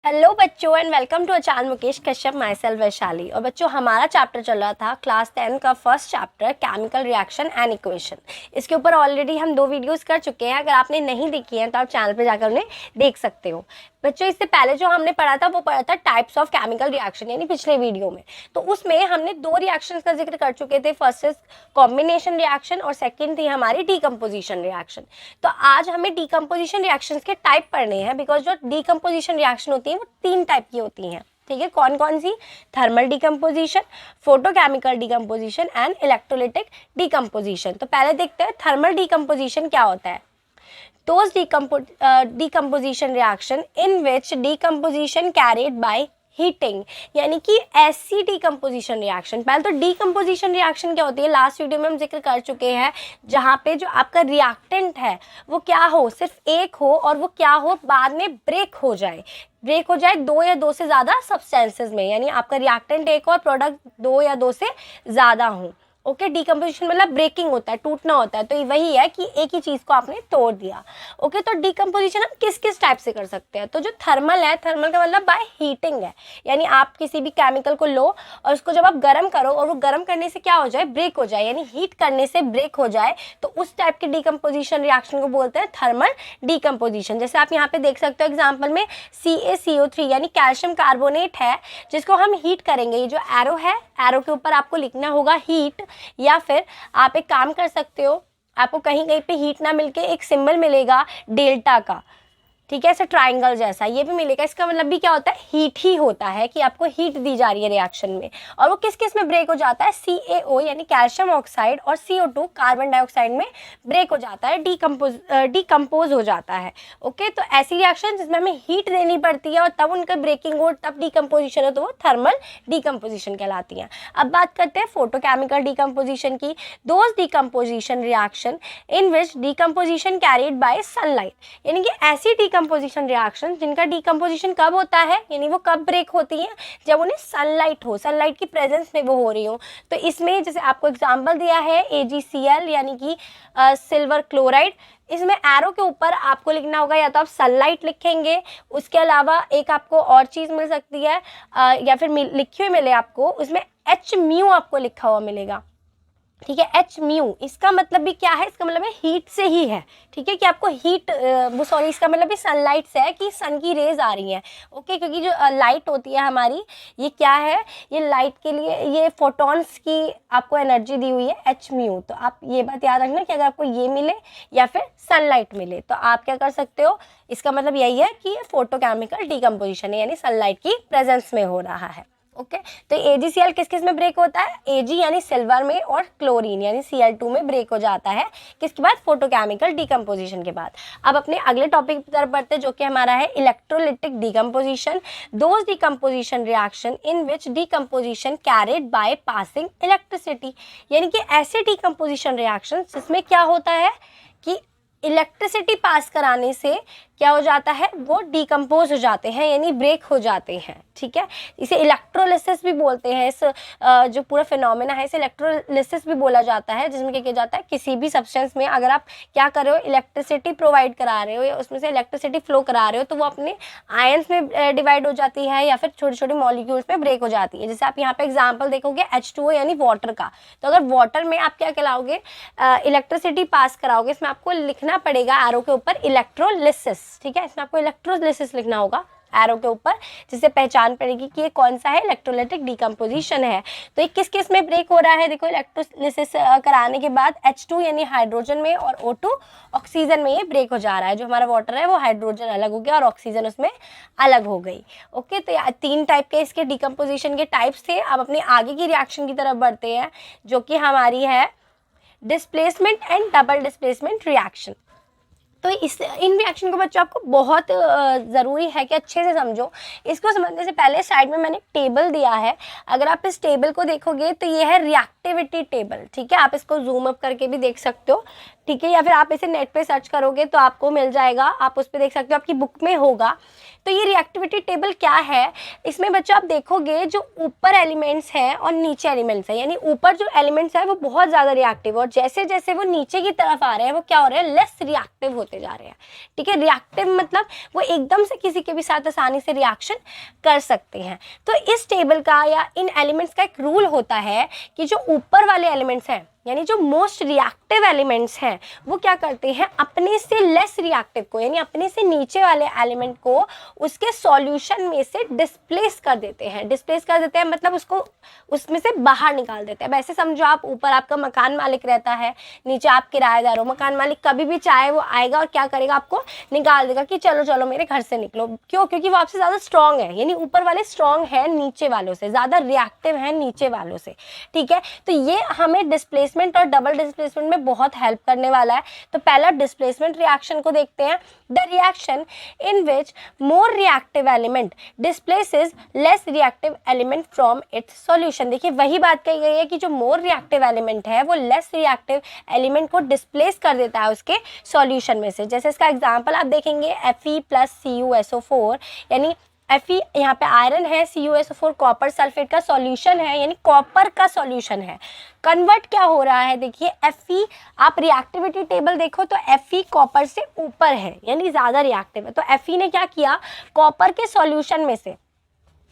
Hello बच्चों and welcome to अचान Mukesh Kashyap myself Vaishali. और बच्चों हमारा चैप्टर चल रहा था क्लास 10 का first chapter chemical reaction and equation. इसके ऊपर ऑलरेडी हम 2 वीडियोस कर चुके हैं। अगर आपने नहीं देखी हैं तो आप चैनल पे जाकर उन्हें देख सकते हो। बच्चों इससे पहले जो हमने पढ़ा था वो पढ़ा था टाइप्स ऑफ केमिकल रिएक्शन, यानी पिछले वीडियो में। तो उसमें हमने 2 रिएक्शंस का जिक्र कर चुके थे। फर्स्ट इज कॉम्बिनेशन रिएक्शन और सेकंड थी हमारी डीकम्पोजिशन रिएक्शन। तो आज हमें डीकम्पोजिशन रिएक्शंस के टाइप पढ़ने हैं, बिकॉज जो डीकम्पोजिशन रिएक्शन होती है वो 3 टाइप की होती हैं। ठीक है, कौन कौन सी? Thermal decomposition, photochemical decomposition and electrolytic decomposition. तो पहले देखते हैं थर्मल डीकम्पोजिशन क्या होता है। Those decomposition reaction in which decomposition carried by heating, यानी कि ऐसी डीकम्पोजिशन रिएक्शन। पहले तो डीकम्पोजिशन रिएक्शन क्या होती है लास्ट वीडियो में हम जिक्र कर चुके हैं, जहाँ पे जो आपका रिएक्टेंट है वो क्या हो, सिर्फ एक हो, और वो क्या हो, बाद में ब्रेक हो जाए 2 या 2 से ज़्यादा सब्सटेंसेस में, यानी आपका रिएक्टेंट एक और प्रोडक्ट 2 या 2 से ज़्यादा हो। ओके, डीकम्पोजिशन मतलब ब्रेकिंग होता है, टूटना होता है। तो वही है कि एक ही चीज़ को आपने तोड़ दिया। ओके, तो डीकम्पोजिशन हम किस किस टाइप से कर सकते हैं? तो जो थर्मल है, थर्मल का मतलब बाय हीटिंग है, यानी आप किसी भी केमिकल को लो और उसको जब आप गर्म करो और वो गर्म करने से क्या हो जाए, ब्रेक हो जाए, यानी हीट करने से ब्रेक हो जाए, तो उस टाइप के डीकम्पोजिशन रिएक्शन को बोलते हैं थर्मल डीकम्पोजिशन। जैसे आप यहाँ पे देख सकते हो एग्जाम्पल में CaCO3 यानी कैल्शियम कार्बोनेट है, जिसको हम हीट करेंगे। ये जो एरो है, एरो के ऊपर आपको लिखना होगा हीट, या फिर आप एक काम कर सकते हो, आपको कहीं कहीं पे हीट ना मिलके एक सिंबल मिलेगा डेल्टा का, ठीक है, ऐसे ट्राइंगल जैसा, ये भी मिलेगा। इसका मतलब भी क्या होता है, हीट ही होता है कि आपको हीट दी जा रही है रिएक्शन में। और वो किस किस में ब्रेक हो जाता है, CaO यानी कैल्शियम ऑक्साइड और CO2 कार्बन डाइऑक्साइड में ब्रेक हो जाता है, डीकम्पोज हो जाता है। ओके, तो ऐसी रिएक्शन जिसमें हमें हीट देनी पड़ती है और तब उनका ब्रेकिंग हो, तब डीकम्पोजिशन हो, तो वो थर्मल डीकम्पोजिशन कहलाती हैं। अब बात करते हैं फोटोकेमिकल डीकम्पोजिशन की। Those decomposition reaction in which decomposition carried by sunlight, यानी कि ऐसी डीकम्पोजिशन रिएक्शन जिनका डीकम्पोजिशन कब होता है, यानी वो कब ब्रेक होती हैं, जब उन्हें सनलाइट हो, सनलाइट की प्रेजेंस में वो हो रही हो। तो इसमें जैसे आपको एग्जांपल दिया है AgCl यानी कि सिल्वर क्लोराइड। इसमें एरो के ऊपर आपको लिखना होगा, या तो आप सनलाइट लिखेंगे, उसके अलावा एक आपको और चीज़ मिल सकती है, या फिर लिखी हुई मिले आपको, उसमें Hμ आपको लिखा हुआ मिलेगा। ठीक है, Hμ, इसका मतलब भी क्या है, इसका मतलब है हीट से ही है। ठीक है, कि आपको हीट, सॉरी, इसका मतलब भी सनलाइट से है कि सन की रेज आ रही हैं। ओके, क्योंकि जो लाइट होती है हमारी, ये क्या है, ये लाइट के लिए ये फोटॉन्स की आपको एनर्जी दी हुई है Hμ। तो आप ये बात याद रखना कि अगर आपको ये मिले या फिर सनलाइट मिले तो आप क्या कर सकते हो, इसका मतलब यही है कि ये फोटोकेमिकल डीकम्पोजिशन है, यानी सनलाइट की प्रेजेंस में हो रहा है। ओके, तो AgCl किस किस में ब्रेक होता है, Ag यानी सिल्वर में, और क्लोरीन यानी Cl2 में ब्रेक हो जाता है। किसके बाद, फोटोकेमिकल डीकम्पोजिशन के बाद। अब अपने अगले टॉपिक की तरफ बढ़ते हैं, जो कि हमारा है electrolytic decomposition. Those decomposition reaction in which decomposition carried by passing electricity, यानी कि ऐसे डीकम्पोजिशन रिएक्शन जिसमें क्या होता है कि इलेक्ट्रिसिटी पास कराने से क्या हो जाता है, वो डीकम्पोज हो जाते हैं, यानी ब्रेक हो जाते हैं। ठीक है, इसे इलेक्ट्रोलिसिस भी बोलते हैं। इस जो पूरा फिनोमेना है इसे इलेक्ट्रोलिसिस भी बोला जाता है, जिसमें क्या किया जाता है, किसी भी सब्सटेंस में अगर आप क्या कर रहे हो, इलेक्ट्रिसिटी प्रोवाइड करा रहे हो या उसमें से इलेक्ट्रिसिटी फ्लो करा रहे हो, तो वो अपने आयंस में डिवाइड हो जाती है या फिर छोटी छोटी मॉलिक्यूल्स में ब्रेक हो जाती है। जैसे आप यहाँ पे एग्जाम्पल देखोगे H2O यानी वाटर का, तो अगर वाटर में आप क्या कहलाओगे, इलेक्ट्रिसिटी पास कराओगे, इसमें आपको लिखना पड़ेगा एरो के ऊपर इलेक्ट्रोलिसिस। ठीक है, इसमें आपको इलेक्ट्रोलिसिस लिखना होगा एरो के ऊपर, जिससे पहचान पड़ेगी कि ये कौन सा है, इलेक्ट्रोलिटिक डीकम्पोजिशन है। तो ये किस किस में ब्रेक हो रहा है, देखो, इलेक्ट्रोलिसिस कराने के बाद H2 यानी हाइड्रोजन में और O2 ऑक्सीजन में ये ब्रेक हो जा रहा है। जो हमारा वाटर है वो हाइड्रोजन अलग हो गया और ऑक्सीजन उसमें अलग हो गई। ओके, तो 3 टाइप के इसके डीकम्पोजिशन के टाइप्स थे। अब अपने आगे की रिएक्शन की तरफ बढ़ते हैं, जो कि हमारी है displacement and double displacement reaction. तो इन रिएक्शन को बच्चों आपको बहुत ज़रूरी है कि अच्छे से समझो। इसको समझने से पहले साइड में मैंने एक टेबल दिया है, अगर आप इस टेबल को देखोगे तो ये है रिएक्टिविटी टेबल। ठीक है, आप इसको जूम अप करके भी देख सकते हो। ठीक है, या फिर आप इसे नेट पे सर्च करोगे तो आपको मिल जाएगा, आप उस पर देख सकते हो, आपकी बुक में होगा तो ये रिएक्टिविटी टेबल क्या है, इसमें बच्चों आप देखोगे जो ऊपर एलिमेंट्स हैं और नीचे एलिमेंट्स हैं, यानी ऊपर जो एलिमेंट्स हैं वो बहुत ज़्यादा रिएक्टिव, और जैसे जैसे वो नीचे की तरफ आ रहे हैं वो क्या हो रहे हैं, लेस रिएक्टिव होते जा रहे हैं। ठीक है, रिएक्टिव मतलब वो एकदम से किसी के भी साथ आसानी से रिएक्शन कर सकते हैं। तो इस टेबल का या इन एलिमेंट्स का एक रूल होता है कि जो ऊपर वाले एलिमेंट्स हैं, यानी जो मोस्ट रिएक्टिव एलिमेंट्स हैं, वो क्या करते हैं, अपने से लेस रिएक्टिव को, यानी अपने से नीचे वाले एलिमेंट को उसके सॉल्यूशन में से डिस्प्लेस कर देते हैं। डिस्प्लेस कर देते हैं मतलब उसको उसमें से बाहर निकाल देते हैं। वैसे समझो आप ऊपर आपका मकान मालिक रहता है, नीचे आप किराएदार हो। मकान मालिक कभी भी चाहे वो आएगा और क्या करेगा, आपको निकाल देगा कि चलो चलो मेरे घर से निकलो। क्यों? क्योंकि वो आपसे ज़्यादा स्ट्रॉन्ग है, यानी ऊपर वाले स्ट्रॉन्ग है नीचे वालों से, ज़्यादा रिएक्टिव है नीचे वालों से। ठीक है, तो ये हमें डिस्प्लेसमेंट और डबल डिस्प्लेसमेंट में बहुत हेल्प करने वाला है। तो पहला डिस्प्लेसमेंट रिएक्शन को देखते हैं। The reaction in which more reactive element displaces less reactive element from its solution. देखिए वही बात कही गई है कि जो मोर रिएक्टिव एलिमेंट है वो लेस रिएक्टिव एलिमेंट को डिस्प्लेस कर देता है उसके सॉल्यूशन में से। जैसे इसका एग्जांपल आप देखेंगे Fe+CuSO4, यानी Fe यहाँ पे आयरन है, CuSO4 कॉपर सल्फेट का सॉल्यूशन है, यानी कॉपर का सॉल्यूशन है। कन्वर्ट क्या हो रहा है, देखिए Fe, आप रिएक्टिविटी टेबल देखो तो Fe कॉपर से ऊपर है, यानी ज़्यादा रिएक्टिव है। तो Fe ने क्या किया, कॉपर के सॉल्यूशन में से,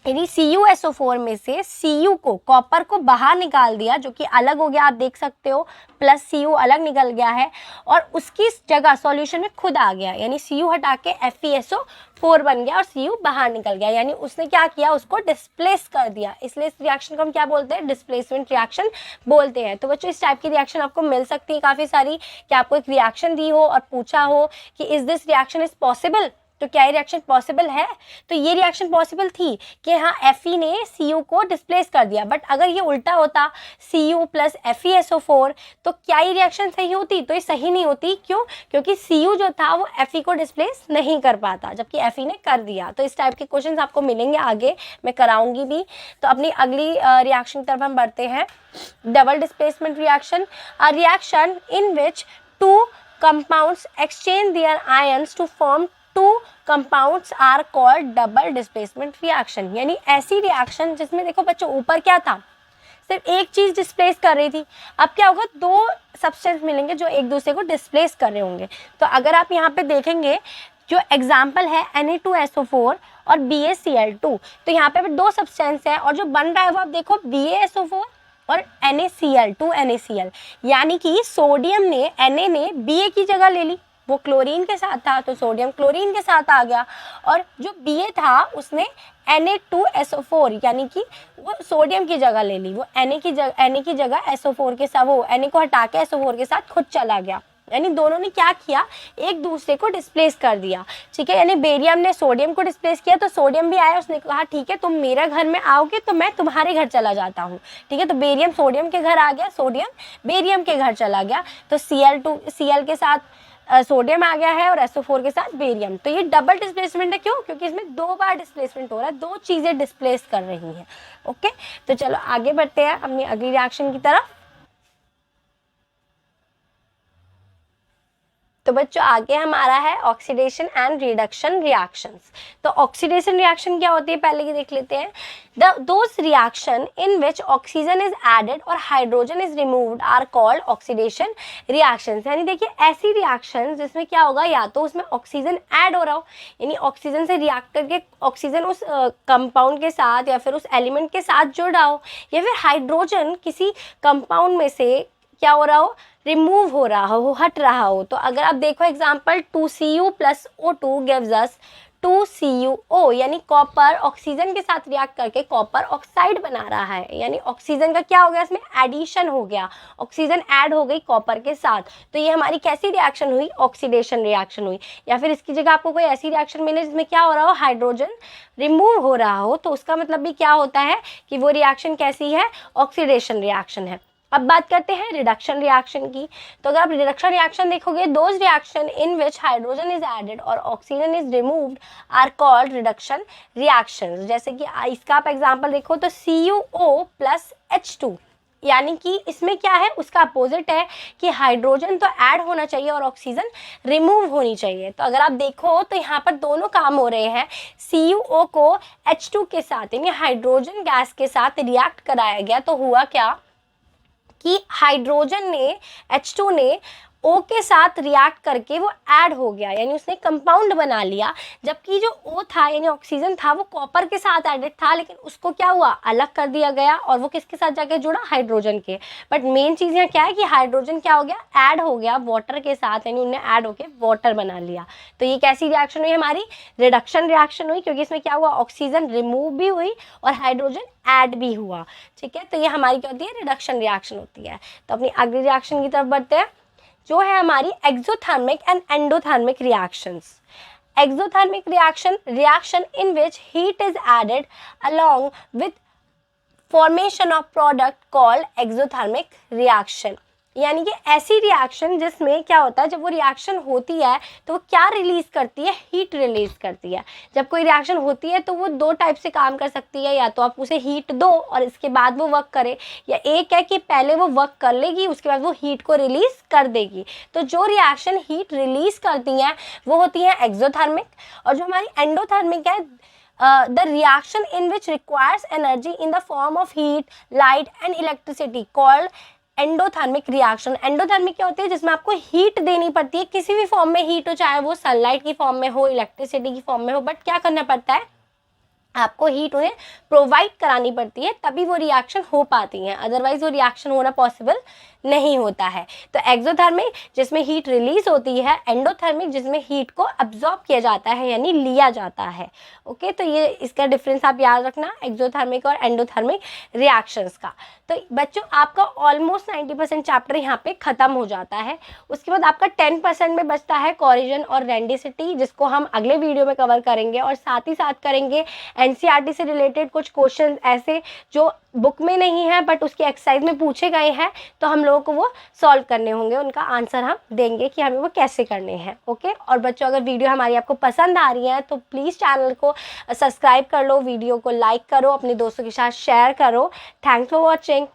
यानी CuSO4 में से Cu को, कॉपर को बाहर निकाल दिया, जो कि अलग हो गया, आप देख सकते हो, प्लस Cu अलग निकल गया है, और उसकी जगह सॉल्यूशन में खुद आ गया, यानी Cu हटा के FeSO4 बन गया और Cu बाहर निकल गया, यानी उसने क्या किया, उसको डिस्प्लेस कर दिया। इसलिए इस रिएक्शन को हम क्या बोलते हैं, डिस्प्लेसमेंट रिएक्शन बोलते हैं। तो बच्चों इस टाइप की रिएक्शन आपको मिल सकती है काफ़ी सारी, कि आपको एक रिएक्शन दी हो और पूछा हो कि is this reaction is possible, तो क्या ये रिएक्शन पॉसिबल है। तो ये रिएक्शन पॉसिबल थी कि हाँ Fe ने Cu को डिस्प्लेस कर दिया, बट अगर ये उल्टा होता Cu प्लस FeSO4, तो क्या ये रिएक्शन सही होती, तो ये सही नहीं होती। क्यों? क्योंकि Cu जो था वो Fe को डिस्प्लेस नहीं कर पाता, जबकि Fe ने कर दिया। तो इस टाइप के क्वेश्चंस आपको मिलेंगे आगे, मैं कराऊंगी भी। तो अपनी अगली रिएक्शन की तरफ हम बढ़ते हैं। Double displacement reaction, a reaction in which two compounds exchange their ions to form two compounds are called double displacement reaction। यानी ऐसी रिएक्शन जिसमें देखो बच्चों ऊपर क्या था, सिर्फ एक चीज़ डिस्प्लेस कर रही थी, अब क्या होगा, दो सब्सटेंस मिलेंगे जो एक दूसरे को डिस्प्लेस कर रहे होंगे। तो अगर आप यहाँ पे देखेंगे जो एग्जाम्पल है Na2SO4 और BaCl2, तो यहाँ पे दो सब्सटेंस है और जो बन रहा है वो आप देखो BaSO4 और NaCl2NaCl, यानी कि सोडियम ने, Na ने Ba की जगह ले ली, वो क्लोरीन के साथ था तो सोडियम क्लोरीन के साथ आ गया, और जो Ba था उसने Na2SO4 यानी कि वो सोडियम की जगह ले ली, वो Na की जगह SO4 के साथ, वो Na को हटा के SO4 के साथ खुद चला गया, यानी दोनों ने क्या किया, एक दूसरे को डिस्प्लेस कर दिया। ठीक है, यानी बेरियम ने सोडियम को डिस्प्लेस किया तो सोडियम भी आया, उसने कहा ठीक है तुम मेरे घर में आओगे तो मैं तुम्हारे घर चला जाता हूँ। ठीक है, तो बेरियम सोडियम के घर आ गया, सोडियम बेरियम के घर चला गया, तो Cl के साथ सोडियम आ गया है और SO4 के साथ बेरियम। तो ये डबल डिस्प्लेसमेंट है। क्यों? क्योंकि इसमें दो बार डिस्प्लेसमेंट हो रहा है, दो चीज़ें डिस्प्लेस कर रही हैं। ओके, तो चलो आगे बढ़ते हैं अपनी अगली रिएक्शन की तरफ। तो बच्चों आगे हमारा है ऑक्सीडेशन एंड रिडक्शन रिएक्शंस। तो ऑक्सीडेशन रिएक्शन क्या होती है पहले ये देख लेते हैं। Those reaction in which oxygen is added और hydrogen is removed are called oxidation reactions. यानी देखिए ऐसी रिएक्शन जिसमें क्या होगा, या तो उसमें ऑक्सीजन ऐड हो रहा हो, यानी ऑक्सीजन से रिएक्ट करके ऑक्सीजन उस कंपाउंड के साथ या फिर उस एलिमेंट के साथ जुड़ रहा हो, या फिर हाइड्रोजन किसी कंपाउंड में से क्या हो रहा हो, रिमूव हो रहा हो, हट रहा हो। तो अगर आप देखो example 2Cu + O2 gives us 2CuO, यानी कॉपर ऑक्सीजन के साथ रिएक्ट करके कॉपर ऑक्साइड बना रहा है, यानी ऑक्सीजन का क्या हो गया, इसमें एडिशन हो गया, ऑक्सीजन ऐड हो गई कॉपर के साथ। तो ये हमारी कैसी रिएक्शन हुई, ऑक्सीडेशन रिएक्शन हुई। या फिर इसकी जगह आपको कोई ऐसी रिएक्शन मिले जिसमें क्या हो रहा हो, हाइड्रोजन रिमूव हो रहा हो, तो उसका मतलब भी क्या होता है कि वो रिएक्शन कैसी है, ऑक्सीडेशन रिएक्शन है। अब बात करते हैं रिडक्शन रिएक्शन की। तो अगर आप रिडक्शन रिएक्शन देखोगे, those reaction in which hydrogen is added और oxygen is removed are called reduction reactions. जैसे कि इसका आप एग्जांपल देखो तो CuO + H2, यानी कि इसमें क्या है, उसका अपोजिट है कि हाइड्रोजन तो ऐड होना चाहिए और ऑक्सीजन रिमूव होनी चाहिए। तो अगर आप देखो तो यहाँ पर दोनों काम हो रहे हैं। CuO को H2 के साथ यानी हाइड्रोजन गैस के साथ रिएक्ट कराया गया, तो हुआ क्या कि हाइड्रोजन ने H2 ने O के साथ रिएक्ट करके वो ऐड हो गया, यानी उसने कंपाउंड बना लिया। जबकि जो O था यानी ऑक्सीजन था वो कॉपर के साथ एडेड था, लेकिन उसको क्या हुआ, अलग कर दिया गया और वो किसके साथ जाके जुड़ा, हाइड्रोजन के। बट मेन चीज़ यहाँ क्या है कि हाइड्रोजन क्या हो गया, ऐड हो गया वाटर के साथ, यानी उन्हें ऐड होके वाटर बना लिया। तो ये कैसी रिएक्शन हुई हमारी, रिडक्शन रिएक्शन हुई, क्योंकि इसमें क्या हुआ, ऑक्सीजन रिमूव भी हुई और हाइड्रोजन ऐड भी हुआ। ठीक है, तो ये हमारी क्या होती है, रिडक्शन रिएक्शन होती है। तो अपनी अगली रिएक्शन की तरफ बढ़ते हैं, जो है हमारी exothermic and endothermic reactions. Exothermic reaction in which heat is added along with formation of product called exothermic reaction। यानी कि ऐसी रिएक्शन जिसमें क्या होता है, जब वो रिएक्शन होती है तो वो क्या रिलीज करती है, हीट रिलीज करती है। जब कोई रिएक्शन होती है तो वो दो टाइप से काम कर सकती है, या तो आप उसे हीट दो और इसके बाद वो वर्क करे, या एक है कि पहले वो वर्क कर लेगी उसके बाद वो हीट को रिलीज कर देगी। तो जो रिएक्शन हीट रिलीज करती हैं वो होती हैं एक्सोथर्मिक, और जो हमारी एंडोथर्मिक है the reaction in which requires energy in the form of heat, light and electricity called endothermic reaction. Endothermic क्या होती है, जिसमें आपको हीट देनी पड़ती है, किसी भी फॉर्म में हीट हो, चाहे वो सनलाइट की फॉर्म में हो, इलेक्ट्रिसिटी की फॉर्म में हो, बट क्या करना पड़ता है, आपको हीट उन्हें प्रोवाइड करानी पड़ती है, तभी वो रिएक्शन हो पाती हैं, अदरवाइज वो रिएक्शन होना पॉसिबल नहीं होता है। तो एक्सोथर्मिक जिसमें हीट रिलीज होती है, एंडोथर्मिक जिसमें हीट को अब्जॉर्ब किया जाता है यानी लिया जाता है। ओके, तो ये इसका डिफरेंस आप याद रखना, एक्सोथर्मिक और एंडोथर्मिक रिएक्शंस का। तो बच्चों आपका ऑलमोस्ट 90% चैप्टर यहाँ पे खत्म हो जाता है। उसके बाद आपका 10% में बचता है कोरिजन और रेंडिसिटी, जिसको हम अगले वीडियो में कवर करेंगे, और साथ ही साथ करेंगे NCERT से रिलेटेड कुछ क्वेश्चन ऐसे जो बुक में नहीं है बट उसकी एक्सरसाइज में पूछे गए हैं, तो हम लोगों को वो सॉल्व करने होंगे, उनका आंसर हम देंगे कि हमें वो कैसे करने हैं। ओके, और बच्चों अगर वीडियो हमारी आपको पसंद आ रही है तो प्लीज़ चैनल को सब्सक्राइब कर लो, वीडियो को लाइक करो, अपने दोस्तों के साथ शेयर करो। Thanks for watching.